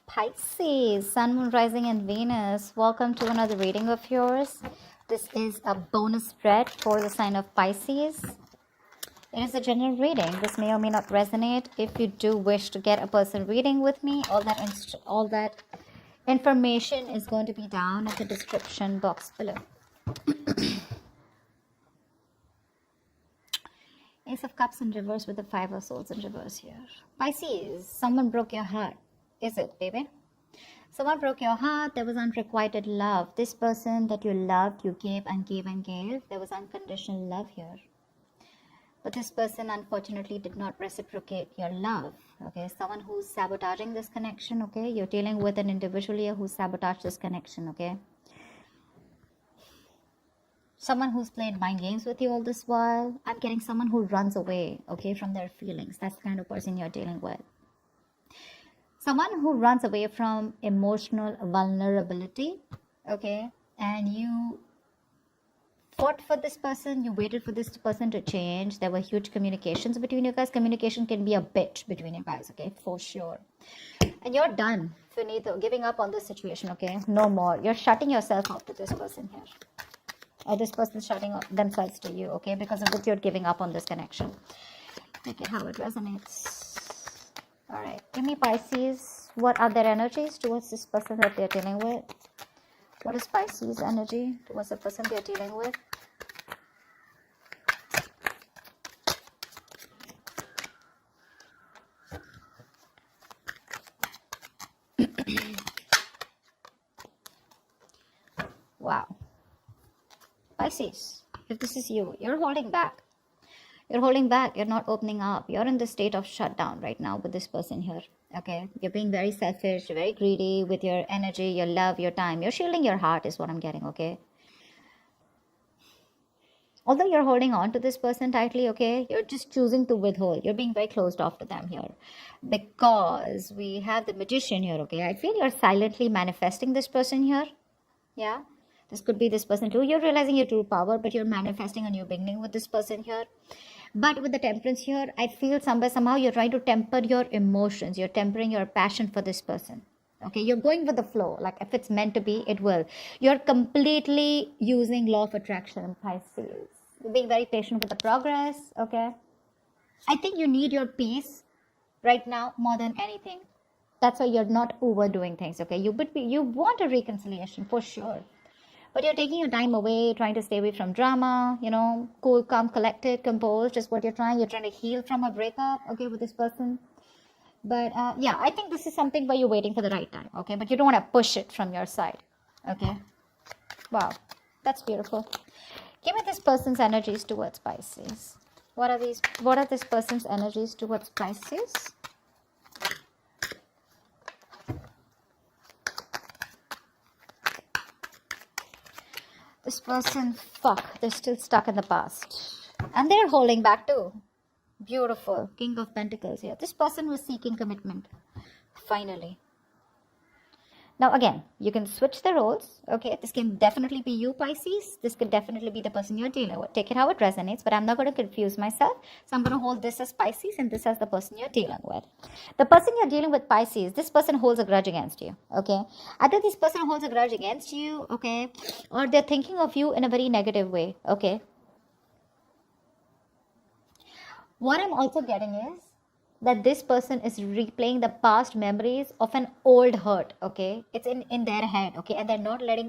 Pisces, Sun, Moon, Rising, and Venus. Welcome to another reading of yours. This is a bonus spread for the sign of Pisces. It is a general reading. This may or may not resonate. If you do wish to get a person reading with me, all that information is going to be down at the description box below. Ace of Cups in reverse with the Five of Swords in reverse here. Pisces, someone broke your heart. Is it, baby? Someone broke your heart. There was unrequited love. This person that you loved, you gave and gave and gave. There was unconditional love here. But this person, unfortunately, did not reciprocate your love. Okay, someone who's sabotaging this connection. Okay, you're dealing with an individual here who sabotaged this connection. Okay. Someone who's played mind games with you all this while. I'm getting someone who runs away, okay, from their feelings. That's the kind of person you're dealing with. Someone who runs away from emotional vulnerability, okay, and you fought for this person, you waited for this person to change. There were huge communications between you guys. Communication can be a bitch between you guys, okay, for sure. And you're done, finito, giving up on this situation, okay, no more. You're shutting yourself off to this person here. Or this person's shutting themselves to you, okay? Because of which you're giving up on this connection. Take it how it resonates. All right. Give me Pisces. What are their energies towards this person that they're dealing with? What is Pisces' energy towards the person they're dealing with? Wow. Pisces, if this is you, you're holding back. You're holding back. You're not opening up. You're in the state of shutdown right now with this person here. Okay. You're being very selfish, very greedy with your energy, your love, your time. You're shielding your heart is what I'm getting. Okay. Although you're holding on to this person tightly, okay, you're just choosing to withhold. You're being very closed off to them here. Because we have the Magician here. Okay. I feel you're silently manifesting this person here. Yeah. This could be this person too. You're realizing your true power, but you're manifesting a new beginning with this person here. But with the Temperance here, I feel somehow you're trying to temper your emotions. You're tempering your passion for this person. Okay, you're going with the flow. Like if it's meant to be, it will. You're completely using law of attraction in Pisces. You're being very patient with the progress. Okay. I think you need your peace right now more than anything. That's why you're not overdoing things. Okay, you want a reconciliation for sure. But you're taking your time away, trying to stay away from drama, you know, cool, calm, collected, composed, just what you're trying. You're trying to heal from a breakup, okay, with this person. But yeah, I think this is something where you're waiting for the right time, okay? But you don't want to push it from your side, okay? Wow, that's beautiful. Give me this person's energies towards Pisces. What are this person's energies towards Pisces? This person, they're still stuck in the past. And they're holding back too. Beautiful. King of Pentacles here. This person was seeking commitment. Finally. Now again, you can switch the roles. Okay, this can definitely be you, Pisces. This could definitely be the person you're dealing with. Take it how it resonates, but I'm not going to confuse myself. So I'm going to hold this as Pisces and this as the person you're dealing with. The person you're dealing with, Pisces, this person holds a grudge against you. Okay, either this person holds a grudge against you, okay, or they're thinking of you in a very negative way. Okay. What I'm also getting is that this person is replaying the past memories of an old hurt, okay? It's in their head, okay? And they're not letting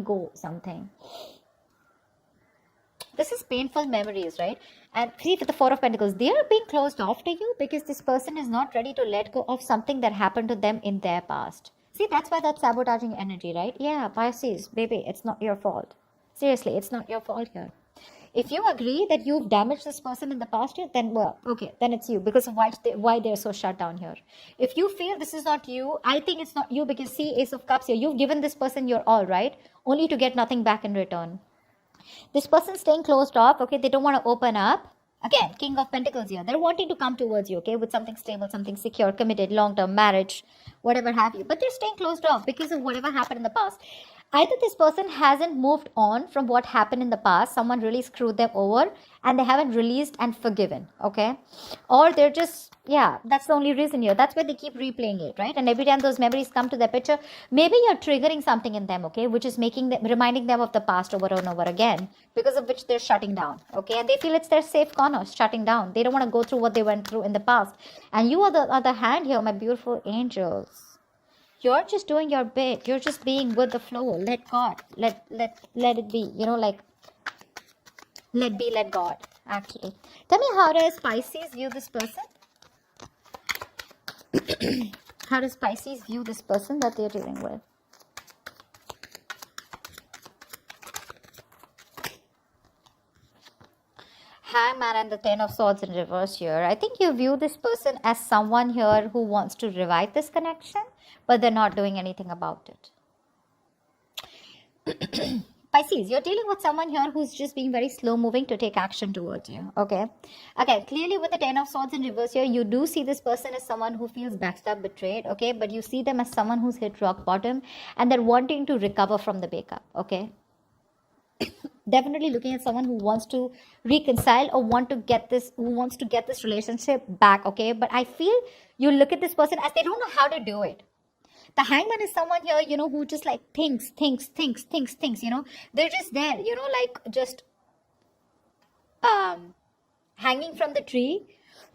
go something. This is painful memories, right? And see, with the Four of Pentacles, they are being closed off to you because this person is not ready to let go of something that happened to them in their past. See, that's why that's sabotaging energy, right? Yeah, Pisces, baby, it's not your fault. Seriously, it's not your fault here. If you agree that you've damaged this person in the past year, then well, okay, then it's you because of why they're so shut down here. If you feel this is not you, I think it's not you because see, Ace of Cups here, you've given this person your all, right? Only to get nothing back in return. This person's staying closed off, okay? They don't want to open up. Again, King of Pentacles here. They're wanting to come towards you, okay? With something stable, something secure, committed, long-term, marriage, whatever have you. But they're staying closed off because of whatever happened in the past. Either this person hasn't moved on from what happened in the past, someone really screwed them over and they haven't released and forgiven, okay? Or they're just, yeah, that's the only reason here. That's why they keep replaying it, right? And every time those memories come to their picture, maybe you're triggering something in them, okay, which is making them, reminding them of the past over and over again, because of which they're shutting down, okay? And they feel it's their safe corner, shutting down. They don't want to go through what they went through in the past. And you, on the other hand, here, my beautiful angels, you're just doing your bit. You're just being with the flow. Let God, let it be, like, let be, let God, actually. Tell me, how does Pisces view this person? How does Pisces view this person that they're dealing with? Hangman and the Ten of Swords in reverse here. I think you view this person as someone here who wants to revive this connection, but they're not doing anything about it. Pisces, you're dealing with someone here who's just being very slow moving to take action towards you. Okay. Clearly with the Ten of Swords in reverse here, you do see this person as someone who feels backstabbed, betrayed. Okay. But you see them as someone who's hit rock bottom and they're wanting to recover from the breakup. Okay. Definitely looking at someone who wants to reconcile or who wants to get this relationship back. Okay. But I feel you look at this person as they don't know how to do it. The Hangman is someone here, who just like thinks, they're just there, like just hanging from the tree.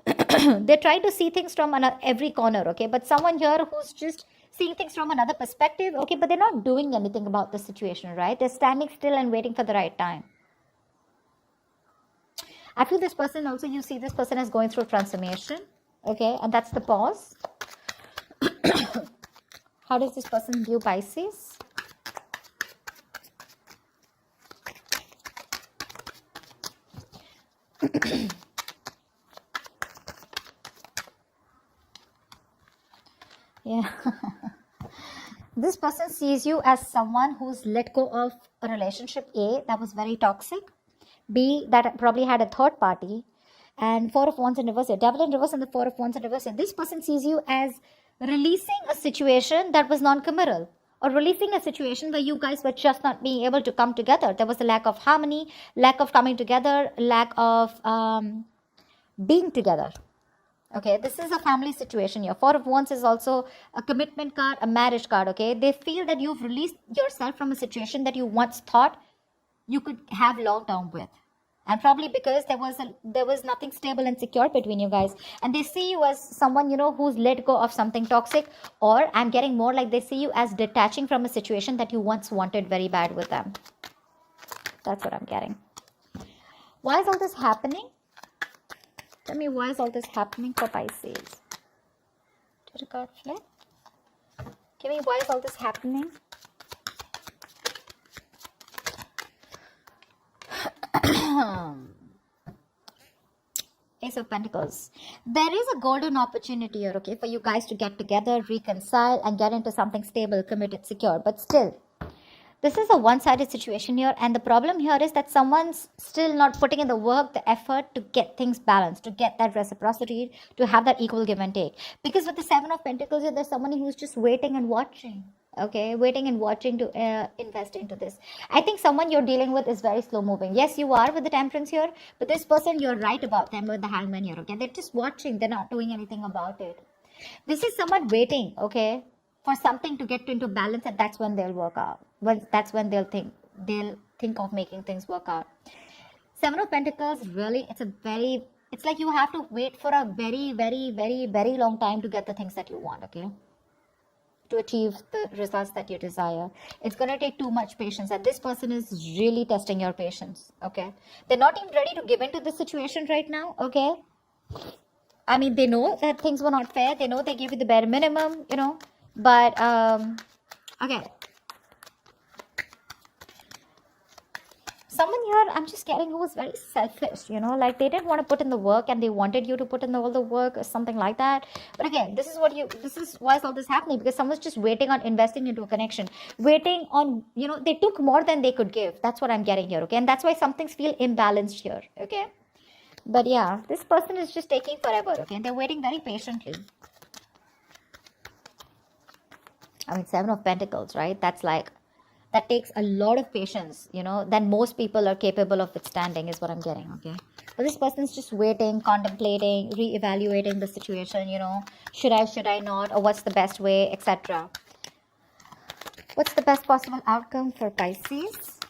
They try to see things from every corner, okay? But someone here who's just seeing things from another perspective, okay? But they're not doing anything about the situation, right? They're standing still and waiting for the right time. I feel this person also, you see this person as going through transformation, okay? And that's the pause. How does this person view Pisces? Yeah. This person sees you as someone who's let go of a relationship A that was very toxic, B that probably had a third party, and Four of Wands in reverse, Devil in reverse and the Four of Wands in reverse. And this person sees you as releasing a situation that was non-committal, or releasing a situation where you guys were just not being able to come together. There was a lack of harmony, lack of coming together, lack of being together. Okay, this is a family situation here. Four of Wands is also a commitment card, a marriage card. Okay, they feel that you've released yourself from a situation that you once thought you could have long term with, and probably because there was nothing stable and secure between you guys, and they see you as someone who's let go of something toxic, or I'm getting more like they see you as detaching from a situation that you once wanted very bad with them. That's what I'm getting. Why is all this happening? Tell me, why is all this happening for Pisces? Did a card flip? Give me, why is all this happening? Ace of Pentacles. There is a golden opportunity here, okay, for you guys to get together, reconcile, and get into something stable, committed, secure. But still, this is a one-sided situation here, and the problem here is that someone's still not putting in the work, the effort to get things balanced, to get that reciprocity, to have that equal give and take. Because with the Seven of Pentacles here, there's someone who's just waiting and watching. Okay, waiting and watching to invest into this. I think someone you're dealing with is very slow moving. Yes, you are with the Temperance here, but this person, you're right about them with the Hangman here. Okay, they're just watching, they're not doing anything about it. This is someone waiting, okay, for something to get into balance, and that's when they'll work out. Well, that's when they'll think of making things work out. Seven of Pentacles, really, it's like you have to wait for a very, very, very, very long time to get the things that you want, okay? To achieve the results that you desire. It's going to take too much patience, and this person is really testing your patience, okay? They're not even ready to give into this situation right now, okay? I mean, they know that things were not fair. They know they gave you the bare minimum, but okay. Someone here, I'm just getting, who was very selfish, like they didn't want to put in the work and they wanted you to put in all the work or something like that. But again, this is why is all this happening? Because someone's just waiting on investing into a connection, waiting on, they took more than they could give. That's what I'm getting here, okay? And that's why some things feel imbalanced here, okay? But yeah, this person is just taking forever, okay? And they're waiting very patiently. I mean, Seven of Pentacles, right? That's that takes a lot of patience, than most people are capable of withstanding, is what I'm getting, okay? But this person's just waiting, contemplating, re-evaluating the situation, should I not, or what's the best way, etc. What's the best possible outcome for Pisces?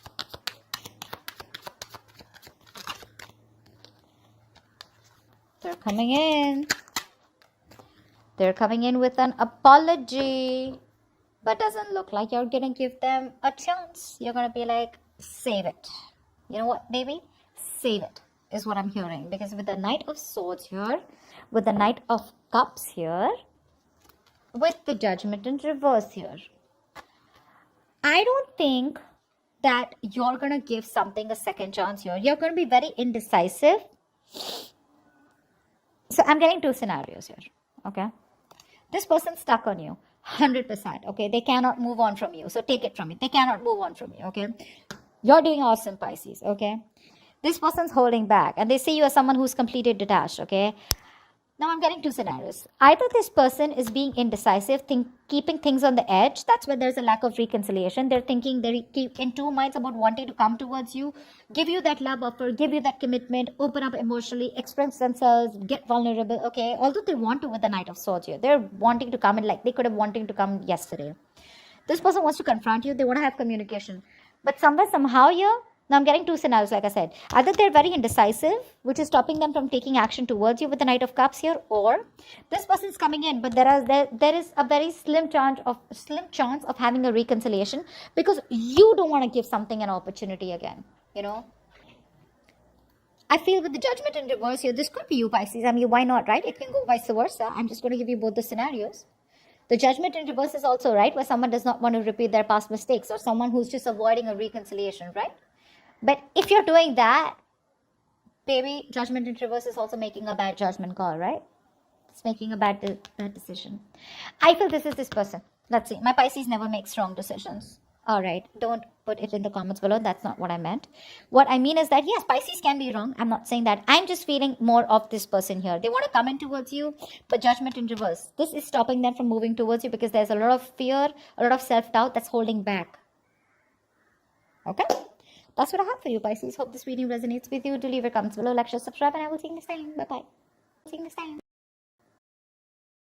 They're coming in. They're coming in with an apology, but doesn't look like you're gonna give them a chance. You're gonna be like, save it. You know what, baby? Save it is what I'm hearing. Because with the Knight of Swords here, with the Knight of Cups here, with the Judgment in reverse here, I don't think that you're gonna give something a second chance here. You're gonna be very indecisive. So I'm getting two scenarios here, okay? This person's stuck on you, 100%, okay? They cannot move on from you, so take it from me. They cannot move on from you, okay? You're doing awesome, Pisces, okay? This person's holding back, and they see you as someone who's completely detached, okay? Now I'm getting two scenarios. Either this person is being indecisive, keeping things on the edge. That's where there's a lack of reconciliation. They're thinking, they keep in two minds about wanting to come towards you, give you that love offer, give you that commitment, open up emotionally, express themselves, get vulnerable, okay? Although they want to with the Knight of Swords here. They're wanting to come in like they could have wanted to come yesterday. This person wants to confront you. They want to have communication. But somehow here, now I'm getting two scenarios, like I said. Either they're very indecisive, which is stopping them from taking action towards you with the Knight of Cups here, or this person's coming in, but there is a very slim chance of having a reconciliation, because you don't want to give something an opportunity again. I feel with the Judgment in reverse here, this could be you, Pisces. I mean, why not, right? It can go vice versa. I'm just going to give you both the scenarios. The Judgment in reverse is also right, where someone does not want to repeat their past mistakes, or someone who's just avoiding a reconciliation, right? But if you're doing that, baby, Judgment in reverse is also making a bad judgment call, right? It's making a bad decision. I feel this is this person. Let's see. My Pisces never makes strong decisions. All right. Don't put it in the comments below. That's not what I meant. What I mean is that, yes, Pisces can be wrong. I'm not saying that. I'm just feeling more of this person here. They want to come in towards you, but Judgment in reverse. This is stopping them from moving towards you, because there's a lot of fear, a lot of self-doubt that's holding back. Okay? That's what I have for you, Pisces. Hope this video resonates with you. Do leave your comments below, like, share, subscribe, and I will see you next time. Bye-bye. See you next time.